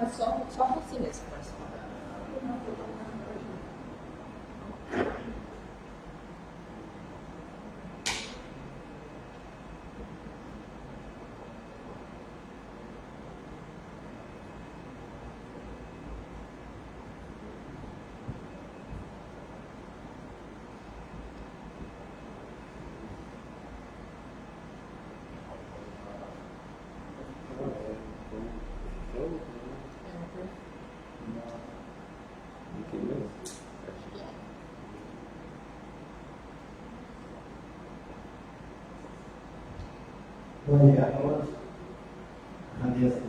é só assim nesse coração. Bom dia a todos. Agradeço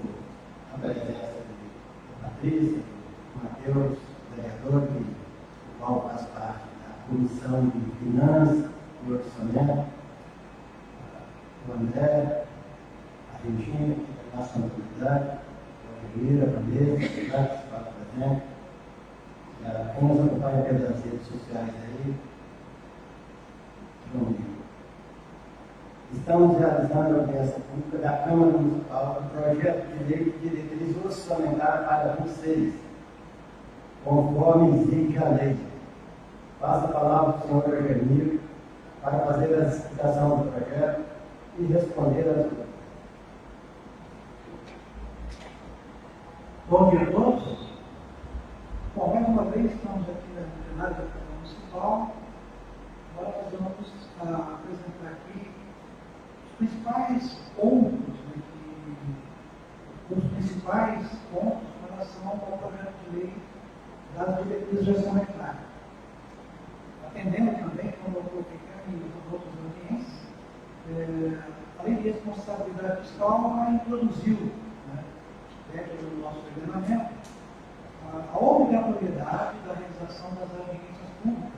a presença de Patrícia, do Matheus, vereador, do qual faz parte da Comissão de Finanças e Orçamento, o André, a Regina, a nossa autoridade, a Guilherme, a Vanessa, que está presente, quem nos acompanha pelas redes sociais aí. Bom dia. Estamos realizando a audiência pública da Câmara Municipal do projeto de lei de diretriz orçamentária para 26, conforme exige a lei. Passo a palavra ao senhor Eugênio para fazer a explicação do projeto e responder às perguntas. Bom dia a todos. Bom, mais uma vez estamos aqui na plenária da Câmara Municipal. Agora nós vamos apresentar aqui os principais pontos, os principais pontos em relação ao projeto de lei das diretrizes orçamentárias. Atendendo também, como eu coloquei em outras audiências, a lei de responsabilidade fiscal ela introduziu, dentro do nosso ordenamento, a obrigatoriedade da realização das audiências públicas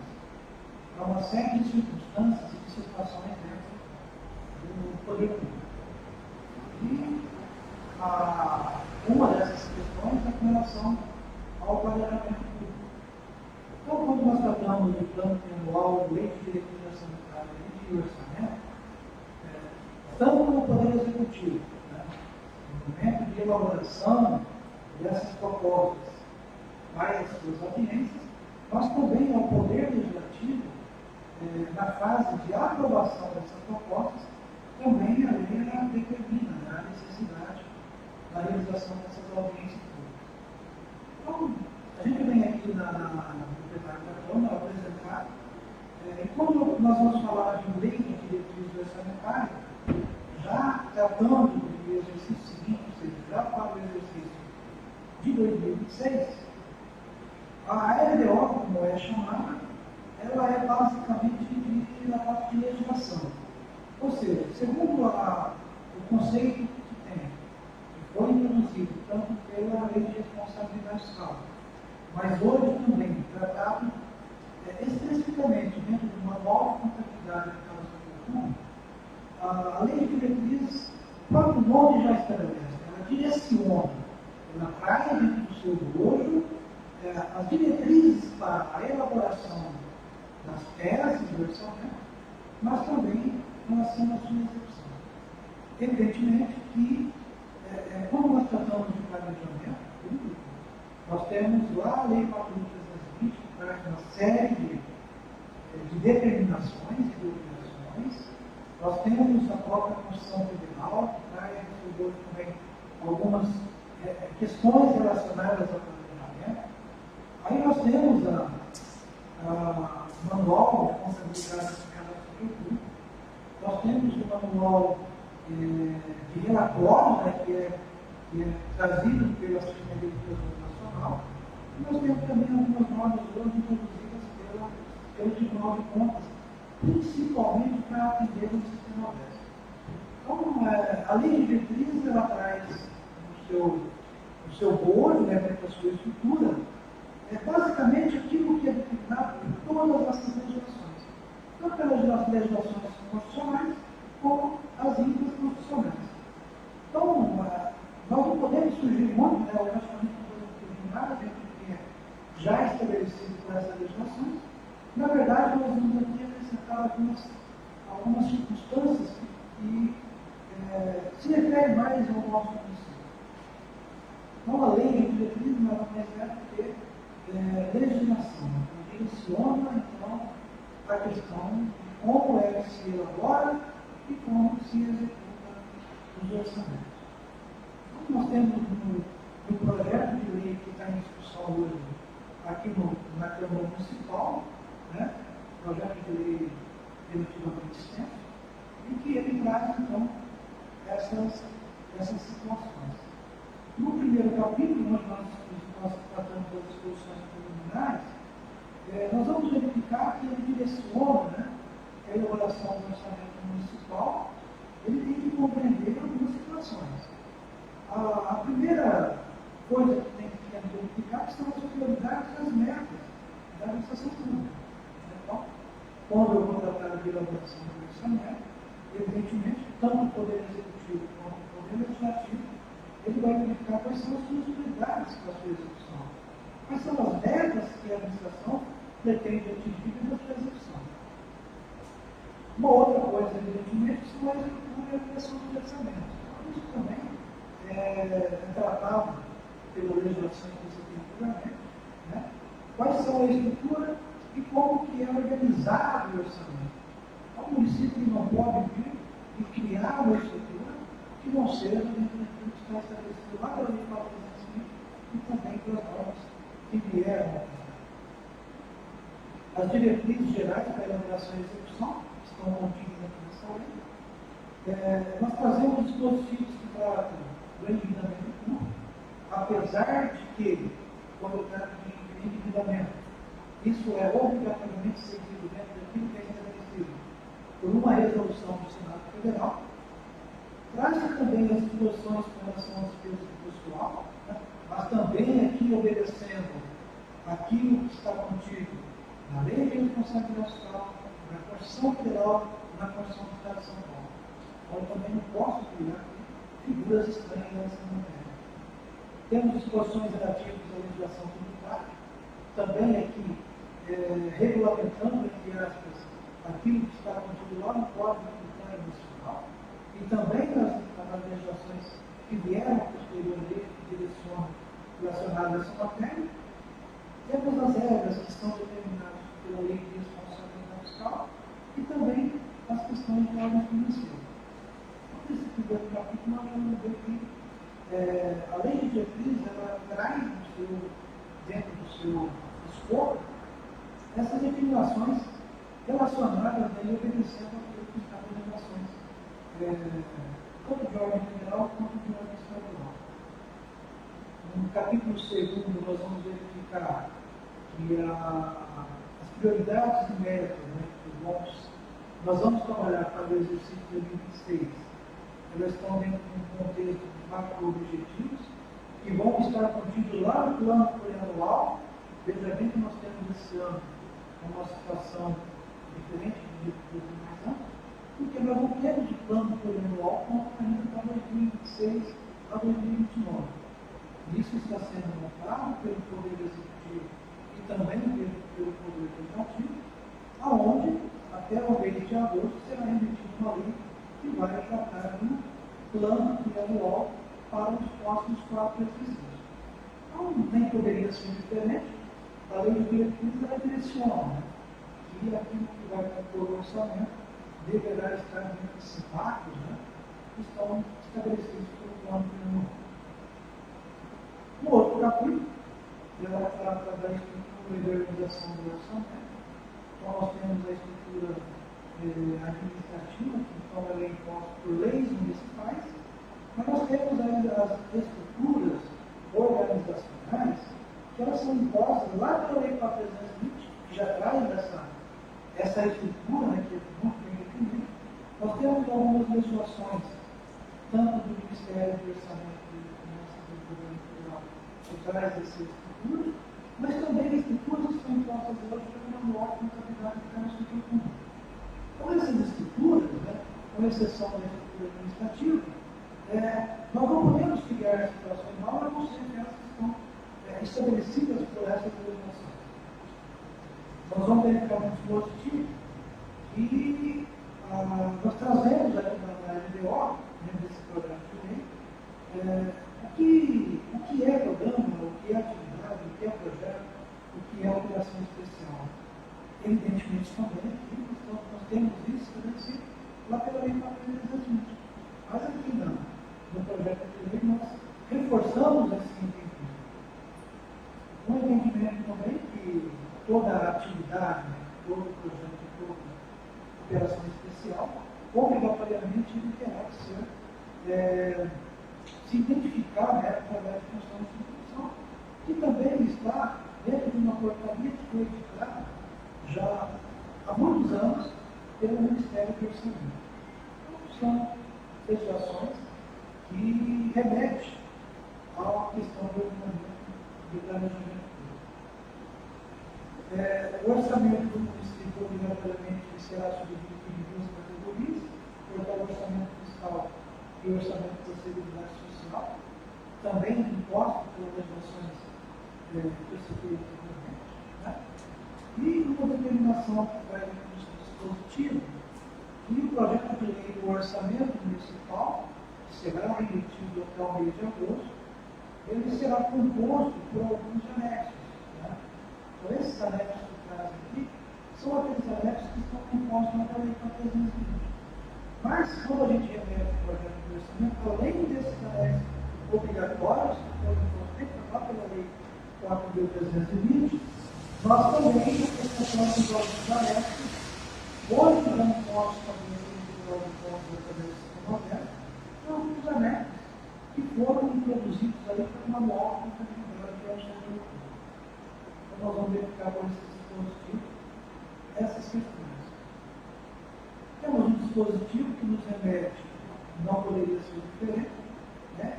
para uma série de circunstâncias e de situações dentro do poder público. E uma dessas questões é com relação ao planejamento público. Então, quando nós tratamos de plano anual, lei de diretriz orçamentária e de orçamento, tanto no Poder Executivo, no momento de elaboração dessas propostas para as suas audiências, nós também, ao Poder Legislativo, na fase de aprovação dessas propostas, também a lei determina a necessidade da realização dessas audiências públicas. Então, a gente vem aqui no plenário da Câmara apresentar, e quando nós vamos falar de lei de diretriz orçamentária, já tratando do exercício seguinte, ou seja, já para o exercício de 2026, a LDO, como é chamada, ela é basicamente dividida na parte de legislação. Ou seja, segundo o conceito que tem, que foi introduzido tanto pela lei de responsabilidade fiscal, mas hoje também tratado especificamente dentro de uma nova contabilidade de cada setor público, a lei de diretrizes, o próprio nome já estabelece, ela direciona, ela traz dentro do seu bojo as diretrizes para a elaboração das peças do orçamento, mas também em relação à sua execução. Evidentemente que, quando nós tratamos de planejamento público, nós temos lá a Lei 4.320, que traz uma série de determinações e de obrigações. Nós temos a própria Constituição Federal, que traz no seu bojo também algumas questões relacionadas ao planejamento. Aí nós temos a manual de responsabilidade de cada setor público. Nós temos o manual de relatório, que é trazido pela Secretaria de Tesouro Nacional. E nós temos também algumas normas hoje introduzidas pelo Tribunal de Contas, principalmente para atender o sistema dessa. Então, a lei de diretriz, ela traz no seu bojo, dentro da sua estrutura, basicamente aquilo que é determinado por todas as legislações, tanto pelas legislações constitucionais como as infraconstitucionais. Então, nós não podemos surgir muito, praticamente não podemos surgir nada dentro do que é já estabelecido por essas legislações. Na verdade, nós vamos aqui acrescentar algumas circunstâncias que, se refere mais ao nosso município. Então, a lei de diretriz nada mais é do que legislação. Direciona, então, a questão de como é que se elabora e como se executa os orçamentos. Então, nós temos no projeto de lei que está em discussão hoje, aqui na Câmara Municipal, né, projeto de lei relativamente extenso, em que ele traz, então, essas situações. No primeiro capítulo, nós tratamos das disposições preliminares, nós vamos verificar que ele direciona, né, a elaboração do orçamento municipal, ele tem que compreender algumas situações. A primeira coisa que tem que verificar são as prioridades e as metas da administração pública. Então, quando eu vou tratar de elaboração do orçamento, evidentemente, tanto o Poder Executivo quanto o Poder Legislativo, ele vai verificar quais são as suas prioridades para a sua execução. Quais são as metas que a administração pretende atingir na sua execução. Uma outra coisa, evidentemente, são a estrutura e a criação dos orçamentos. Então, isso também é tratado pela legislação que você tem anteriormente, né? Quais são a estrutura e como que é organizado o orçamento. Então, o município não pode vir e criar uma estrutura que não seja dentro daquilo que está estabelecido lá pela Lei 420 e também pelas normas que vieram. As diretrizes gerais para a elaboração e execução estão contidas aqui nessa lei. Nós trazemos dispositivos que tratam do endividamento público, apesar de que, quando eu trato de endividamento, isso é obrigatoriamente seguido dentro daquilo que é estabelecido por uma resolução do Senado Federal. Traz também as disposições com relação às despesas do pessoal, né? Mas também aqui obedecendo aquilo que está contido na Lei de Responsabilidade Fiscal, na Constituição Federal e na Constituição do Estado de São Paulo. Então, eu também não posso criar figuras estranhas nessa matéria. Temos disposições relativas à legislação tributária, também aqui regulamentando, entre aspas, aquilo que está contido lá no Código Tributário Nacional e também nas legislações que vieram posteriormente que direcionam relacionadas a essa matéria. Temos as regras que são determinadas pela Lei de Responsabilidade Fiscal e também as questões de ordem financeira. Então, nesse primeiro capítulo, nós vamos ver que a Lei de Diretriz ela traz dentro do seu escopo essas determinações relacionadas e obedecendo aquilo que está nas legislações, tanto de ordem federal quanto de ordem estadual. No capítulo 2, nós vamos verificar que as prioridades e metas, né, nós vamos trabalhar para o exercício de 2026, elas estão dentro de um contexto de macro-objetivos que vão estar contidos lá no plano plurianual. Veja bem que nós temos esse ano uma situação diferente do mais anos, porque nós não temos o plano plurianual ainda para 2026 a 2029. Isso está sendo montado pelo Poder Executivo e também pelo Poder Legislativo, aonde, até o mês de agosto, será emitida uma lei que vai tratar do plano plurianual para os próximos 4 exercícios. Então, nem poderia ser diferente. A lei de diretriz ela direciona, né, que aquilo que vai compor o orçamento deverá estar dentro desses marcos, né, que estão estabelecidos pelo plano plurianual. No outro capítulo, ela trata da estrutura e da organização do orçamento. Então, nós temos a estrutura administrativa, que então ela é imposta por leis municipais, mas nós temos ainda as estruturas organizacionais, que elas são impostas lá pela Lei 420, que já traz essa estrutura, né, que é muito bem definida. Nós temos algumas legislações, tanto do Ministério do Orçamento e Finanças do Governo Federal, que traz essa estrutura, mas também estruturas que são impostas hoje pelo Manual de Contabilidade Interna e Pública. Então, essas estruturas, né, com exceção da estrutura administrativa, nós não podemos criar situações novas, a não ser que elas estão estabelecidas por essas legislações. Nós vamos verificar um dispositivo e nós trazemos aqui na LDO, dentro desse projeto de lei, o que é operação especial. Evidentemente também aqui nós temos isso estabelecido lá pela Lei 4.320. Mas aqui no projeto de lei nós reforçamos esse entendimento. Um entendimento também que toda a atividade, todo o projeto, toda operação especial, obrigatoriamente ele terá que ser se identificar através de função de instituição, que também está dentro de uma portaria que foi editada já há muitos anos pelo Ministério do Orçamento. Então, são legislações que remetem à questão do ordenamento do planejamento público. O orçamento do município obrigatoriamente será subdividido em duas categorias, portanto, o orçamento fiscal e o orçamento da Seguridade Social, também imposto pelas legislações que eu citei anteriormente, né? E uma determinação que vai no dispositivo, que o projeto de lei do orçamento municipal, que será emitido até o mês de agosto, ele será composto por alguns anexos. Né? Então, esses anexos que traz aqui são aqueles anexos que estão compostos na Lei 4.320. Mas, quando a gente remete o projeto de orçamento, além desses anexos obrigatórios, que foram impostos lá pela Lei 4.320, nós também acrescentamos os outros anexos, hoje já não posso fazer o através do sistema aberto, são alguns anexos que foram introduzidos ali para uma nova contabilidade de orçamento. Então, nós vamos verificar com esse dispositivo essas questões. Temos um dispositivo que nos remete, não poderia ser diferente, né?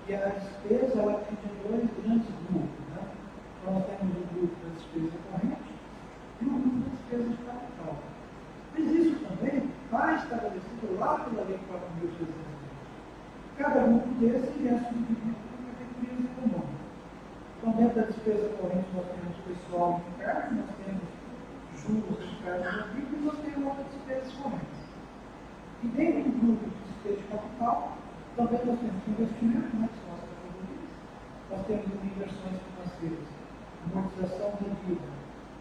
Que a despesa ela tem dois grandes grupos. Né? Então, nós temos o grupo da despesa corrente e o grupo da despesa de capital. Mas isso também está estabelecido lá pela Lei 4.320. Cada grupo desses é subdividido por categorias econômicas. Então, dentro da despesa corrente, nós temos pessoal interno, nós temos juros fiscais e nós temos outras despesas correntes. E dentro do grupo de despesa de capital, também nós temos investimento, né, que são as categorias, nós temos inversões financeiras, amortização da dívida,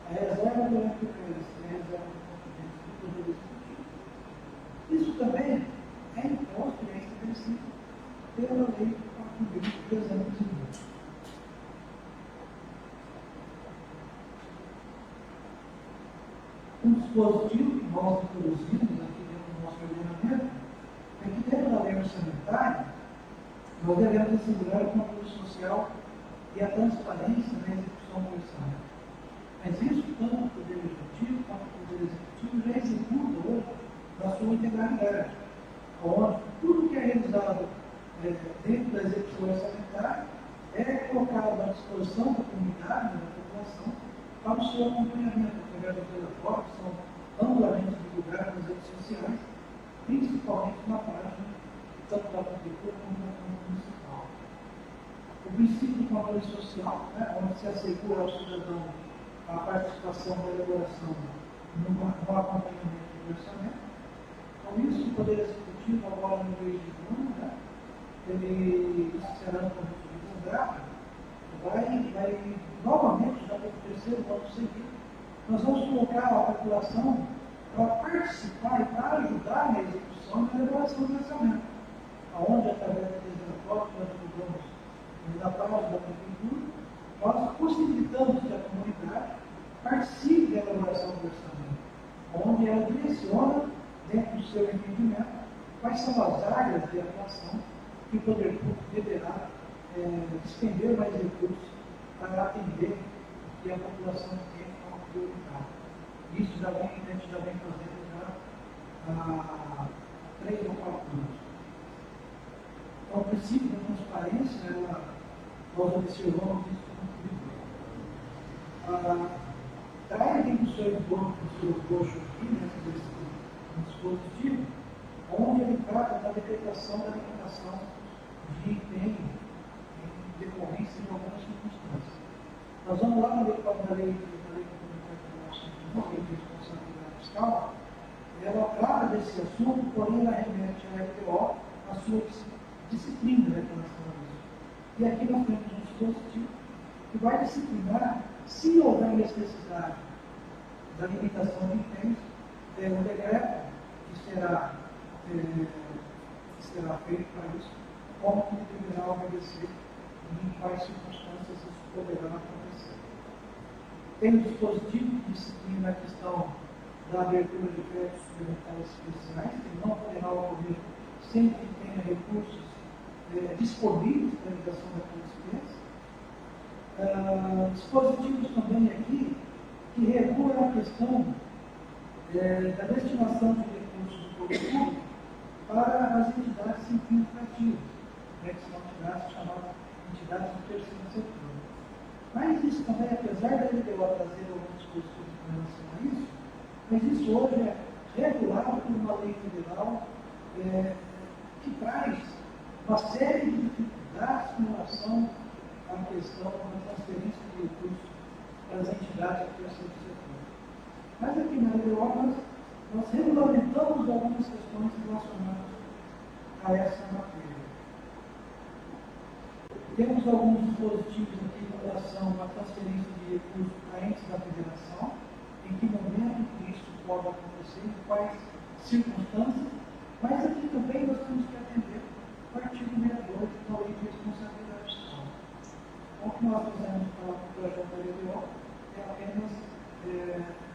a reserva do FPS, a reserva do contingente do poder executivo. Isso também é imposto e é estabelecido pela Lei 4.320. Um dispositivo que nós introduzimos aqui dentro do nosso ordenamento é que dentro da lei orçamentária nós devemos assegurar o controle social e a transparência na execução do orçamento. Mas isso tanto o Poder Legislativo quanto o Poder Executivo já executa hoje na sua integralidade, onde tudo que é realizado dentro da execução orçamentária é colocado à disposição da comunidade, da população, para o seu acompanhamento através dos relatórios que são amplamente divulgados nas redes sociais, principalmente na página tanto da Prefeitura como da Câmara Municipal. O princípio do controle social, né, onde se assegura ao cidadão a participação da elaboração no acompanhamento do orçamento. Com isso, o Poder Executivo, agora no mês de junho, né, ele será no conjunto divulgado, vai novamente, já pelo terceiro ano seguido, nós vamos colocar a população para participar e para ajudar na execução e na elaboração do orçamento, onde, através daqueles relatórios que nós divulgamos na página da Prefeitura, nós possibilitamos que a comunidade participe da elaboração do orçamento, onde ela direciona, dentro do seu entendimento, quais são as áreas de atuação que o poder público deverá despender mais recursos para atender o que a população tem como prioridade. Isso a gente já vem fazendo já há 3 ou 4 anos. Então, o princípio da transparência, nós observamos isso muito. Traz dentro do seu entorno, do seu coxo aqui, nesse dispositivo, onde ele trata da decretação da limitação de empenho em decorrência de algumas circunstâncias. Nós vamos lá na lei de responsabilidade fiscal, ela trata desse assunto, porém ela remete à RTO, a sua disciplina em relação a isso. E aqui nós temos um dispositivo que vai disciplinar Se houver necessidade da limitação de tempos, o decreto que será feito para isso, como que deverá obedecer e em quais circunstâncias isso poderá acontecer. Tem o dispositivo que disciplina a questão da abertura de créditos suplementares especiais, que não poderá ocorrer sem que tenha recursos disponíveis para a liquidação daquela despesa. Dispositivos também aqui que regulam a questão da destinação de recursos do poder público para as entidades sem fins lucrativos, que são entidades chamadas entidades do terceiro setor. Mas isso também, apesar da LDO trazer alguns dispositivos em relação a isso, mas isso hoje é regulado por uma lei federal que traz uma série de dificuldades com relação à questão da transferência de recursos para as entidades do terceiro setor. Mas aqui na LDO nós regulamentamos algumas questões relacionadas a essa matéria. Temos alguns dispositivos aqui em relação à transferência de recursos para entes da federação, em que momento que isso pode acontecer, em quais circunstâncias, mas aqui também nós temos que atender o artigo 62 da Lei de Responsabilidade Fiscal. Então, o que nós fizemos para o projeto da LDO é apenas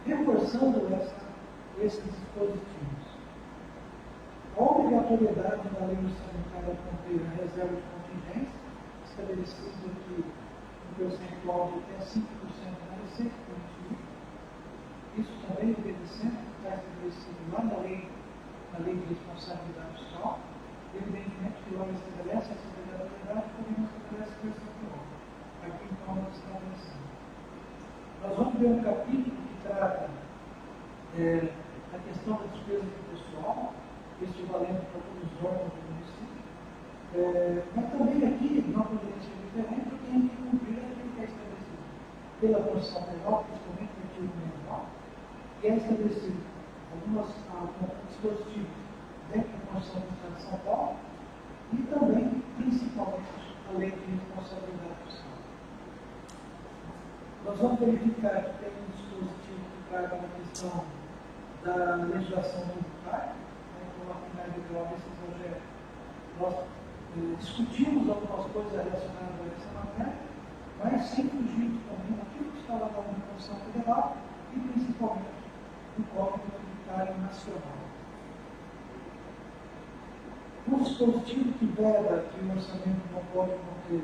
reforçando esses dispositivos. A obrigatoriedade da lei orçamentária conter a reserva de contingência, estabelecido aqui um percentual de até 5% da receita permitida. Isso também obedecendo o que está estabelecido lá na lei de responsabilidade fiscal. Evidentemente que lá estabelece essa obrigatoriedade, porém não estabelece percentual. Aqui então nós estabelecemos. Nós vamos ver um capítulo que trata a questão da despesa do pessoal, isso valendo para todos os órgãos do município. Mas também aqui não poderia ser diferente, porque tem que cumprir aquilo que é estabelecido pela Constituição Federal, principalmente no artigo 69, que é estabelecido alguns dispositivos dentro da Constituição do Estado de São Paulo e também, principalmente, a Lei de Responsabilidade Fiscal. Nós vamos verificar que tem um dispositivo que trata da questão da legislação tributária, então, aqui na LDO, nesse projeto, nós discutimos algumas coisas relacionadas a essa matéria, mas sem fugir também daquilo que está lá na Constituição Federal e, principalmente, no Código Tributário Nacional. O dispositivo que veda que o orçamento não pode conter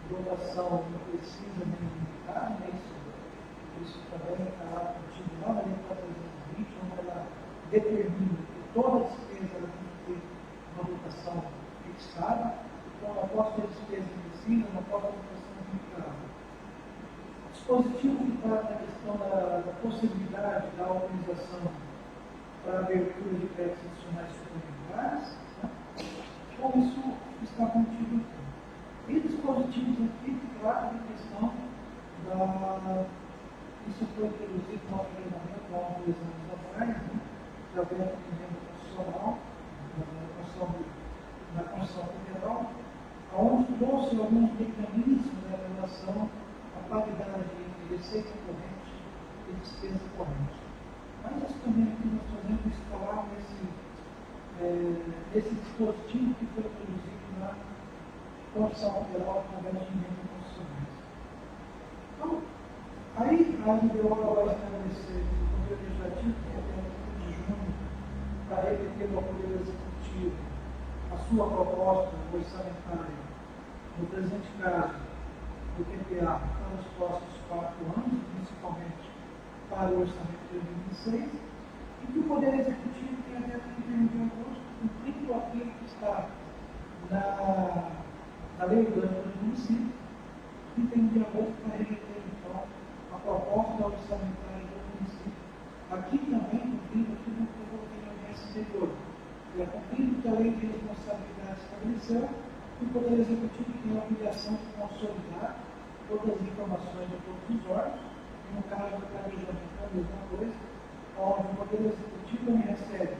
dotação não precisa nem limitar, né? Isso também está contido lá na Lei 420, onde ela determina que toda despesa ela tem que ter uma dotação fixada, então não posso ter despesa invisível, não posso ter dotação limitada. Dispositivo que trata da questão da possibilidade da autorização para a abertura de créditos adicionais suplementares, né? Então isso está contido aqui. E dispositivos aqui que tratam da questão isso foi introduzido no nosso regulamento há uns 2 anos atrás, né? Através do emenda constitucional, na Constituição Federal, onde trouxe alguns mecanismos em relação à paridade entre receita corrente e despesa corrente. Mas isso também aqui nós fazemos escolar nesse dispositivo que foi introduzido na Constituição Federal através de emenda constitucional. Então, aí a LDO vai estabelecer o Poder Legislativo, que até o 30 de junho, para remeter ao Poder Executivo a sua proposta orçamentária, no presente caso, do PPA, para os próximos 4 anos, principalmente para o orçamento de 2006, e que o Poder Executivo tem até 31 de agosto, cumprindo aquilo que está na Lei Orgânica do Município, 31 de agosto, para remeter, então, a proposta orçamentária do município. Aqui também cumprindo aquilo que eu coloquei na audiência anterior. Cumprindo que a Lei de Responsabilidade estabeleceu, o Poder Executivo tem a obrigação de consolidar todas as informações de todos os órgãos, e no caso do planejamento é a mesma coisa, onde o Poder Executivo recebe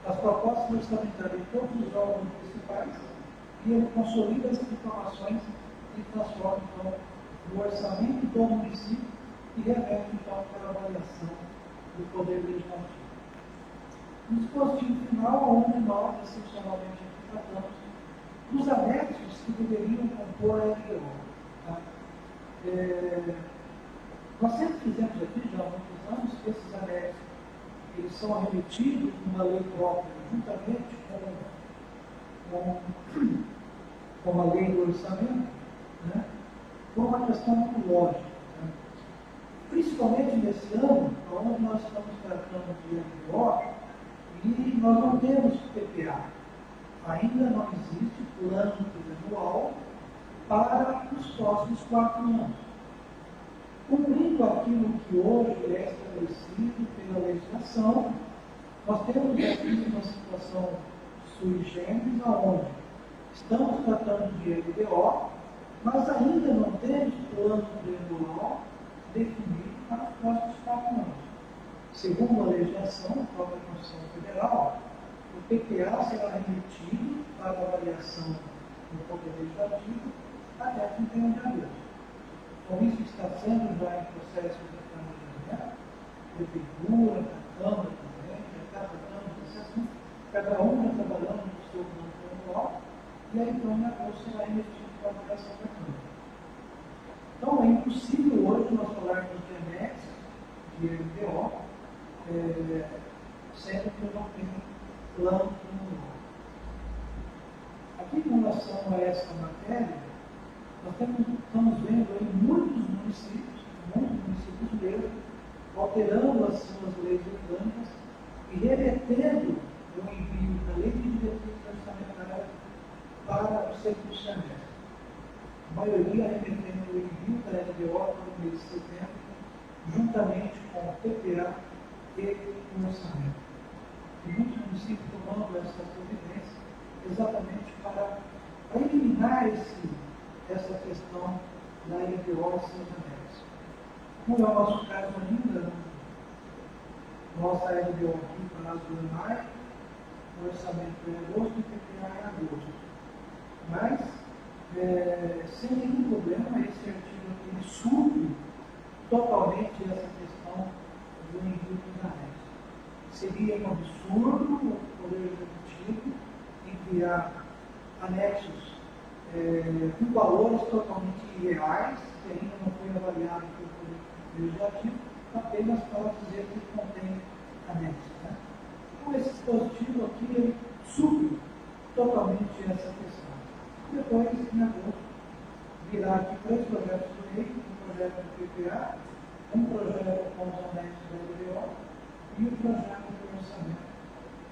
as propostas orçamentárias de todos os órgãos municipais e ele consolida essas informações e transforma, então, do orçamento do município e remete então para a avaliação do Poder Legislativo. No dispositivo final, onde nós, excepcionalmente, aqui tratamos dos anexos que deveriam compor a LDO. Tá? Nós sempre fizemos aqui, já há muitos anos, que esses anexos eles são remetidos numa lei própria, juntamente com a lei do orçamento, né? Por uma questão muito lógica. Né? Principalmente nesse ano, onde nós estamos tratando de LDO, e nós não temos PPA. Ainda não existe plano plurianual para os próximos 4 anos. Cumprindo aquilo que hoje é estabelecido pela legislação, nós temos aqui uma situação sui generis, onde estamos tratando de LDO, mas ainda não temos plano plurianual definido para os próximos 4 anos. Segundo a legislação, a própria Constituição Federal, o PPA será remetido para avaliação do Poder Legislativo até 31 de agosto. Então, isso está sendo já em processo de planejamento, prefeitura, a Câmara também, já está tratando desse assunto, cada um está trabalhando no seu plano plurianual, e aí, então, em agosto será remetido para a avaliação da Câmara. Então, é impossível hoje nós falarmos de anexo, de LDO, sendo que eu não tenho plano plurianual. Aqui, com relação a essa matéria, nós estamos vendo aí muitos municípios mesmo, alterando as suas leis orgânicas e remetendo o envio da lei de diretrizes orçamentárias para o segundo semestre. A maioria remetendo o envio da LDO para o mês de setembro, juntamente com o PPA e o orçamento. E muitos municípios tomando essa providência exatamente para eliminar essa questão da LDO e seus anexos. Não é o nosso caso ainda, nossa LDO aqui para de maio, o orçamento é em agosto e o PPA é em agosto. Mas, sem nenhum problema, esse artigo aqui supre totalmente essa questão do envio dos anexos. Seria um absurdo o Poder Executivo enviar anexos com valores totalmente irreais, que ainda não foi avaliado pelo Poder Legislativo, apenas para dizer que contém anexos. Né? Então, esse dispositivo aqui ele supre totalmente essa questão. Depois, em agosto, virá aqui 3 projetos de lei, um projeto do PPA, um projeto com os anexos da LDO e o projeto do orçamento.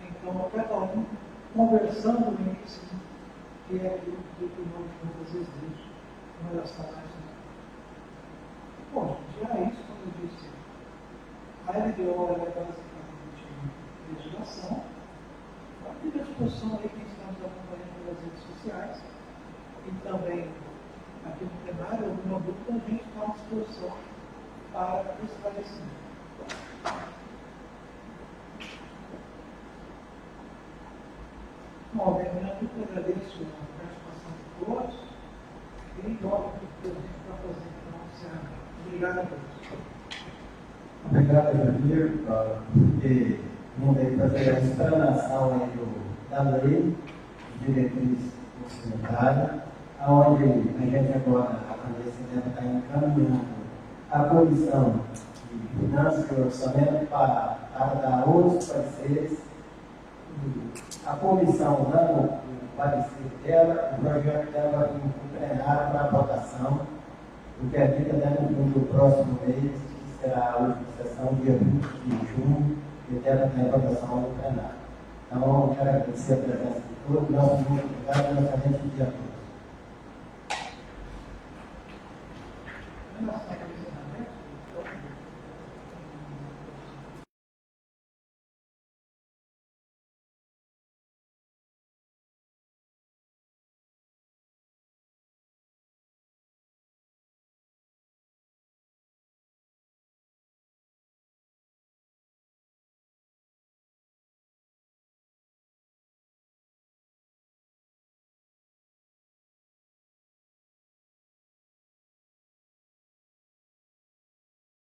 Então, cada um conversando entre si, que é aquilo que nós muitas vezes dizemos com relação a isso. Bom, já é isso, como eu disse, a LDO é basicamente legislação. Fica à disposição aí quem está nos acompanhando pelas redes sociais e também aqui no plenário, alguma dúvida, a gente está à disposição para esclarecimento. Bom, obviamente, eu agradeço a participação de todos e logo que a gente está fazendo então, obrigado a todos. Obrigado, Jair, porque não dei para fazer a explanação da lei de diretriz orçamentária, onde a gente agora, nesse tempo, está encaminhando a comissão de finanças e orçamento para dar outros pareceres. A comissão dando o parecer dela, o projeto dela vai para o plenário para votação, o que fica dentro do próximo mês, que será a última sessão, dia 20 de junho, e dela tem votação no plenário. Então, quero agradecer a presença de todos, nosso muito obrigado e um excelente dia a todos.